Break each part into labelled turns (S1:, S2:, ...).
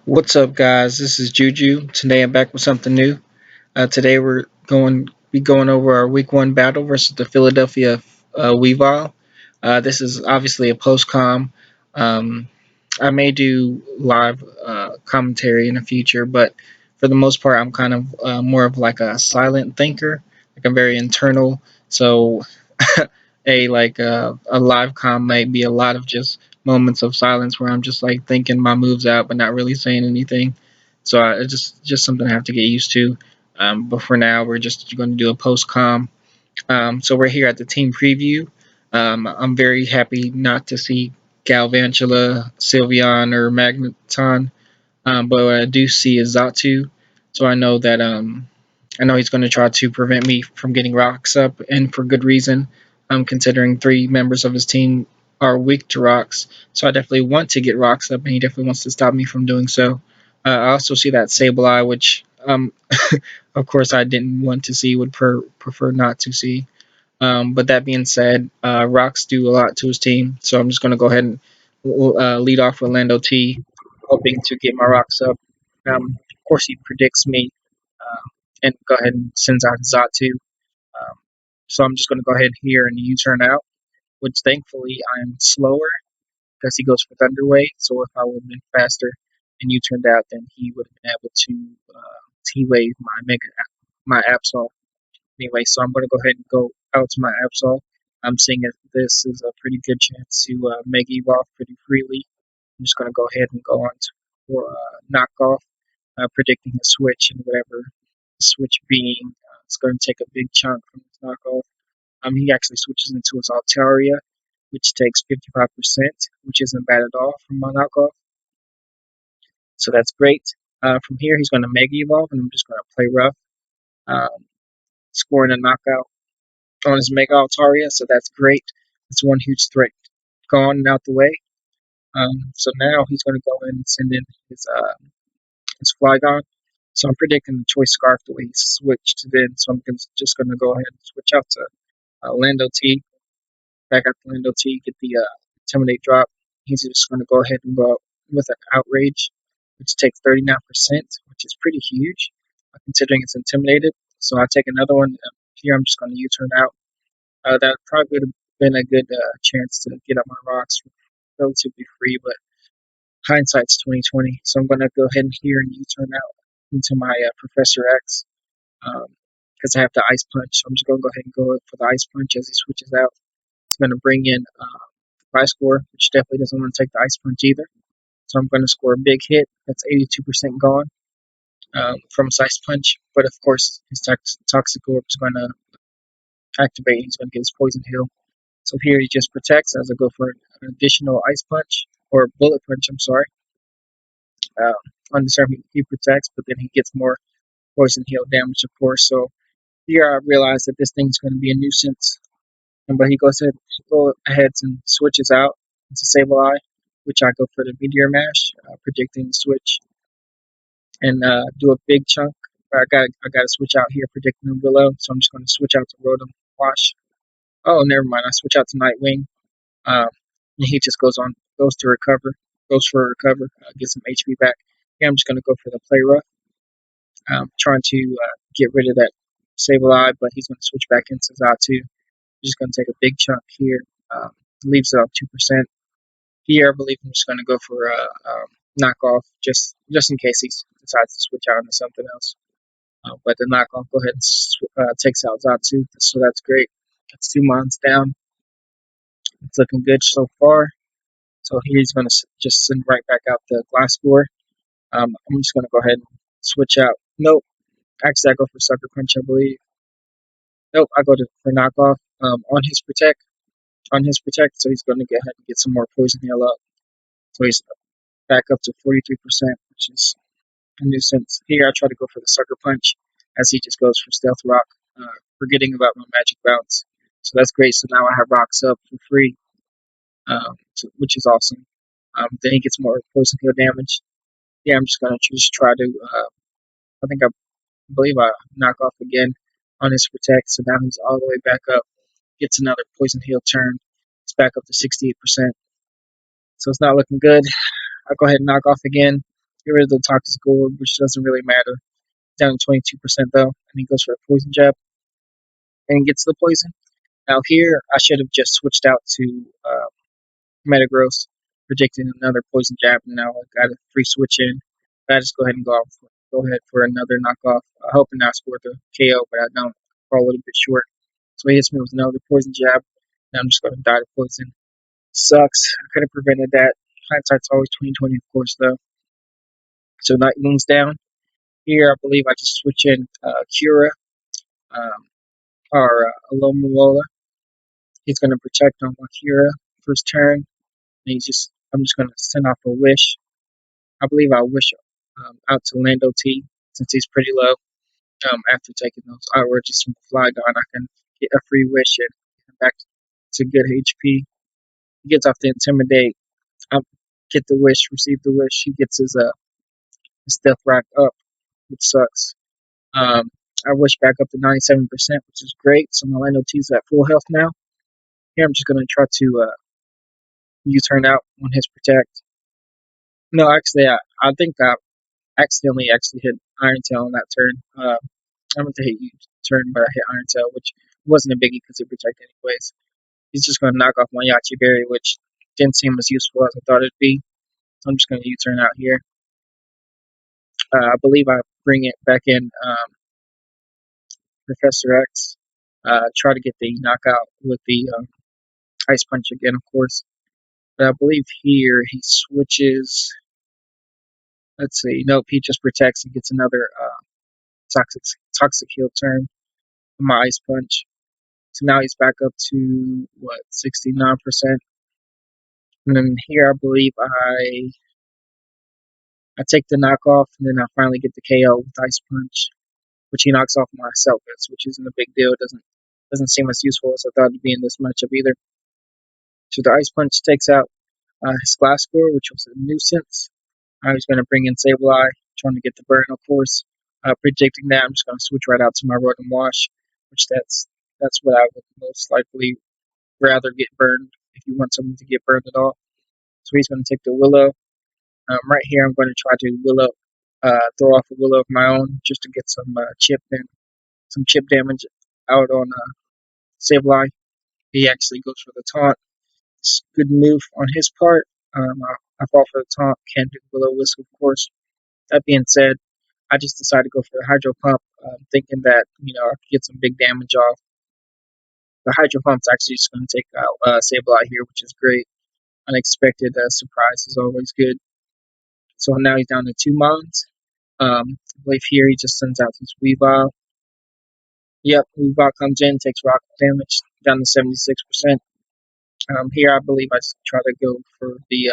S1: What's up, guys? This is Juju. Today I'm back with something new. Today we're going over our Week One battle versus the Philadelphia Weavile. This is obviously a post-com. Um, I may do live commentary in the future, but for the most part, I'm kind of more of like a silent thinker. Like I'm very internal. So a live com might be a lot of just moments of silence where I'm just like thinking my moves out, but not really saying anything. So it's just something I have to get used to. But for now, we're just going to do a post com. So we're here at the team preview. I'm very happy not to see Galvantula, Sylveon, or Magneton, but what I do see is Zatu. So I know he's going to try to prevent me from getting rocks up, and for good reason. Considering three members of his team are weak to rocks, so I definitely want to get rocks up, and he definitely wants to stop me from doing so. I also see that Sableye, which of course I didn't want to see, would prefer not to see. But that being said, rocks do a lot to his team, so I'm just going to go ahead and lead off with Lando T, hoping to get my rocks up. Of course, he predicts me and go ahead and sends out Zatu. Um, so I'm just going to go ahead here and U-turn out, which thankfully I'm slower because he goes for Thunder Wave. So if I would have been faster and U-turned out, then he would have been able to T-Wave my Absol. Anyway, so I'm going to go ahead and go out to my Absol. I'm seeing if this is a pretty good chance to Mega Evolve pretty freely. I'm just going to go ahead and go on for knockoff, predicting a switch and whatever switch being. It's going to take a big chunk from his knockoff. He actually switches into his Altaria, which takes 55%, which isn't bad at all from my knockoff. So that's great. From here, he's going to Mega Evolve, and I'm just going to play rough, um, scoring a knockout on his Mega Altaria. So that's great. That's one huge threat gone and out the way. So now he's going to go in and send in his Flygon. So I'm predicting the Choice Scarf the way he switched it in. So just going to go ahead and switch out to Lando T. Back out to Lando T. Get the Intimidate drop. He's just going to go ahead and go with an Outrage, which takes 39%, which is pretty huge considering it's intimidated. So I take another one. Here I'm just going to U-turn out. That probably would have been a good chance to get up my rocks relatively free, but hindsight's 2020. So I'm gonna go ahead and here and U-turn out into my Professor X because I have the Ice Punch. So I'm just gonna go ahead and go for the Ice Punch as he switches out. It's gonna bring in my score, which definitely doesn't want to take the Ice Punch either. So I'm gonna score a big hit. That's 82% gone from his Ice Punch. But of course, his Toxic Orb is gonna activate. He's gonna get his Poison Heal. So here he just protects as I go for an additional Ice Punch or Bullet Punch. I'm sorry. Um, on this turn, he protects, but then he gets more poison heal damage, of course. So here I realize that this thing's going to be a nuisance. But go ahead and switches out into Sableye, which I go for the Meteor Mash, predicting the switch, and do a big chunk. I got to switch out here, predicting him below. So I'm just going to switch out to Rotom Wash. Oh, never mind. I switch out to Nightwing. Um, and he just goes to recover, goes for a recover, get some HP back. Yeah, I'm just going to go for the Play Rough. Trying to get rid of that Sableye, but he's going to switch back into Zatu. Just going to take a big chunk here. Leaves it on 2%. Here, I believe I'm just going to go for a knockoff, just in case he decides to switch out into something else. But the knockoff, go ahead and takes out Zatu, so that's great. That's 2 months down. It's looking good so far. So here he's going to just send right back out the Glasscore. I'm just going to go ahead and switch out. Nope. Actually, I go for Sucker Punch, I believe. Nope, I go to for knockoff on his protect, so he's going to go ahead and get some more poison heal up. So he's back up to 43%, which is a nuisance. Here I try to go for the sucker punch as he just goes for stealth rock, forgetting about my magic bounce. So that's great. So now I have rocks up for free, which is awesome. Then he gets more poison heal damage. Yeah, I'm just gonna just try to. I believe I knock off again on his protect. So now he's all the way back up. Gets another poison heal turn. It's back up to 68%. So it's not looking good. I'll go ahead and knock off again. Get rid of the toxic orb, which doesn't really matter. Down to 22% though, and he goes for a poison jab and gets the poison. Now here, I should have just switched out to Metagross, predicting another poison jab, and now I got a free switch in. But I just go ahead and go ahead for another knockoff, hoping I score the KO, but I don't. Fall a little bit short. So he hits me with another poison jab. Now I'm just going to die to poison. Sucks. I could have prevented that. Hindsight's always 2020, of course, though. So Night Moon's down. Here, I believe I just switch in Cura um, or Alomomola. He's going to protect on my Cura first turn. And I'm just going to send off a wish. I believe I'll wish out to Lando T since he's pretty low. After taking those outrages from Flygon, I can get a free wish and get him back to good HP. He gets off the Intimidate. I get the wish, receive the wish. He gets his Death Rack up, which sucks. I wish back up to 97%, which is great. So my Lando T's at full health now. Here I'm just going to try to U-turn out on his Protect. No, actually, I think I accidentally actually hit Iron Tail on that turn. I meant to hit U-turn, but I hit Iron Tail, which wasn't a biggie because he Protect anyways. He's just going to knock off my Yachi Berry, which didn't seem as useful as I thought it'd be. So I'm just going to U-turn out here. I believe I bring it back in Professor X. Try to get the knockout with the Ice Punch again, of course. But I believe here he switches. Let's see. Nope, he just protects and gets another toxic heal turn from my Ice Punch. So now he's back up to what 69%. And then here I believe I take the knockoff and then I finally get the KO with Ice Punch, which he knocks off my Selkis, which isn't a big deal. It doesn't seem as useful as I thought it'd be in this matchup either. So the Ice Punch takes out his Glass Score, which was a nuisance. I was going to bring in Sableye, trying to get the burn, of course. Predicting that, I'm just going to switch right out to my Rotom Wash, which that's what I would most likely rather get burned if you want someone to get burned at all. So he's going to take the Willow. Right here, I'm going to try to Willow, throw off a Willow of my own just to get some chip damage out on Sableye. He actually goes for the taunt. It's a good move on his part. I fall for the taunt, can't do Willow Wisp, of course. That being said, I just decided to go for the Hydro Pump, thinking that I could get some big damage off. The Hydro Pump's actually just going to take out Sableye here, which is great. Unexpected surprise is always good. So now he's down to 2 Mons. I believe here he just sends out his Weavile. Yep, Weavile comes in, takes rock damage, down to 76%. Here I believe I just try to go for the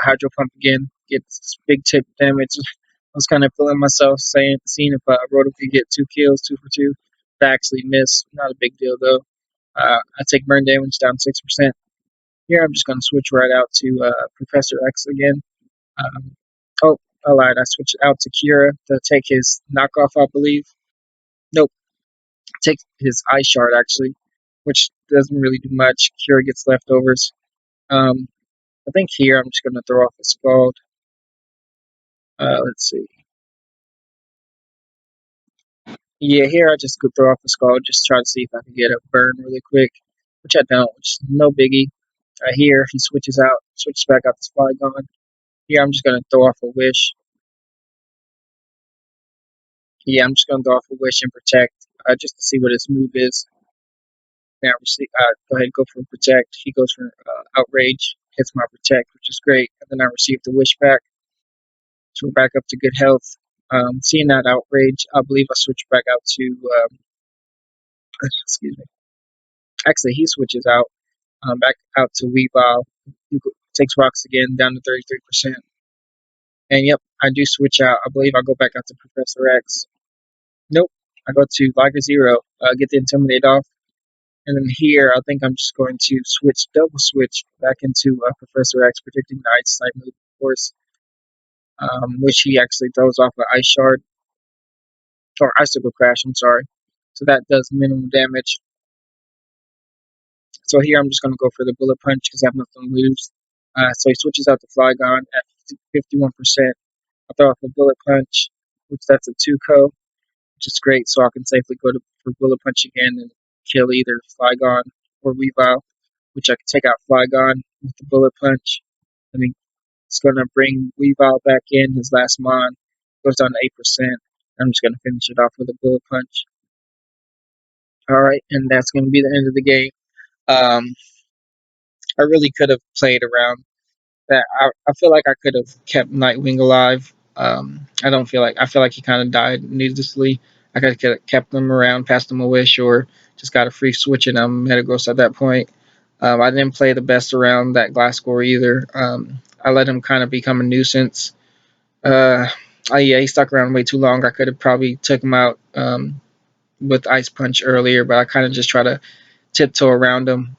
S1: Hydro Pump again, get big tip damage. I was kind of feeling myself seeing if Roto could get 2 kills, 2 for 2. But I actually missed. Not a big deal though. I take burn damage down 6%. Here I'm just going to switch right out to Professor X again. Um, oh, I lied. I switched out to Kira to take his knockoff, I believe. Nope, take his Ice Shard actually, which doesn't really do much. Kira gets leftovers. Um, I think here I'm just going to throw off a Scald. Let's see. Yeah, here I just could throw off a Scald, just try to see if I can get a burn really quick, which I don't, which is no biggie. Here he switches back out to Flygon. Here I'm just going to throw off a Wish. Yeah, I'm just going to throw off a Wish and Protect, just to see what his move is. Now, go ahead and go for Protect. He goes for Outrage, hits my Protect, which is great. And then I receive the Wish back. So we're back up to good health. Seeing that Outrage, I believe I switch back out to, excuse me. Actually, he switches out, back out to Weavile. He takes rocks again, down to 33%. And yep, I do switch out. I believe I go back out to Professor X. Nope, I go to Liger Zero, get the Intimidate off. And then here, I think I'm just going to double switch back into Professor X, predicting the Ice type move, of course, which he actually throws off an Ice Shard, or Icicle Crash, I'm sorry. So that does minimal damage. So here I'm just going to go for the Bullet Punch because I have nothing to lose. So he switches out to Flygon at 51%. I throw off a Bullet Punch, which that's a 2-co, which is great, so I can safely go to for Bullet Punch again and kill either Flygon or Weavile, which I can take out Flygon with the Bullet Punch. I mean, it's going to bring Weavile back in, his last Mon. Goes down to 8%. I'm just going to finish it off with a Bullet Punch. Alright, and that's going to be the end of the game. Um, I really could have played around that. I feel like I could have kept Nightwing alive. I feel like he kind of died needlessly. I could have kept him around, passed him a wish, or just got a free switch in Metagross at that point. I didn't play the best around that Glasgow either. I let him kind of become a nuisance. Uh, yeah, he stuck around way too long. I could have probably took him out with Ice Punch earlier, but I kind of just try to tiptoe around him,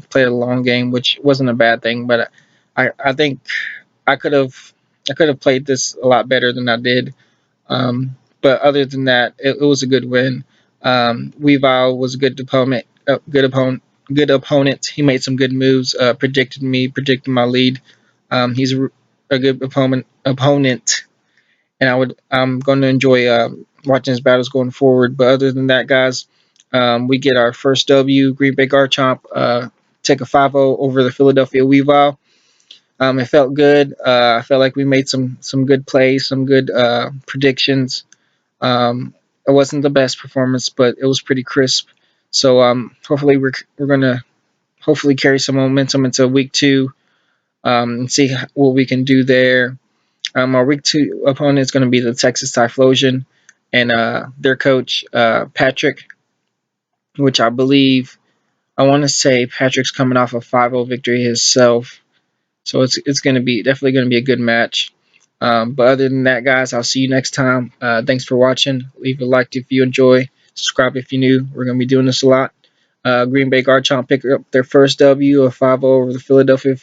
S1: play a long game, which wasn't a bad thing. But I think I could have I could have played this a lot better than I did. But other than that, it was a good win. Weavile was a good opponent. Good opponent. He made some good moves. Predicted my lead. He's a good opponent, and I'm going to enjoy watching his battles going forward. But other than that, guys, we get our first W. Green Bay Garchomp take a 5-0 over the Philadelphia Weavile. It felt good. I felt like we made some good plays, some good predictions. It wasn't the best performance, but it was pretty crisp. So hopefully we're gonna hopefully carry some momentum into week 2 and see what we can do there. Our week 2 opponent is going to be the Texas Typhlosion and their coach Patrick, which I want to say Patrick's coming off a 5-0 victory himself. So it's going to be definitely going to be a good match. But other than that, guys, I'll see you next time. Thanks for watching. Leave a like if you enjoy. Subscribe if you're new. We're going to be doing this a lot. Green Bay Garchomp pick up their first W of 5-0 over the Philadelphia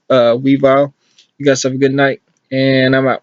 S1: Weavile. You guys have a good night, and I'm out.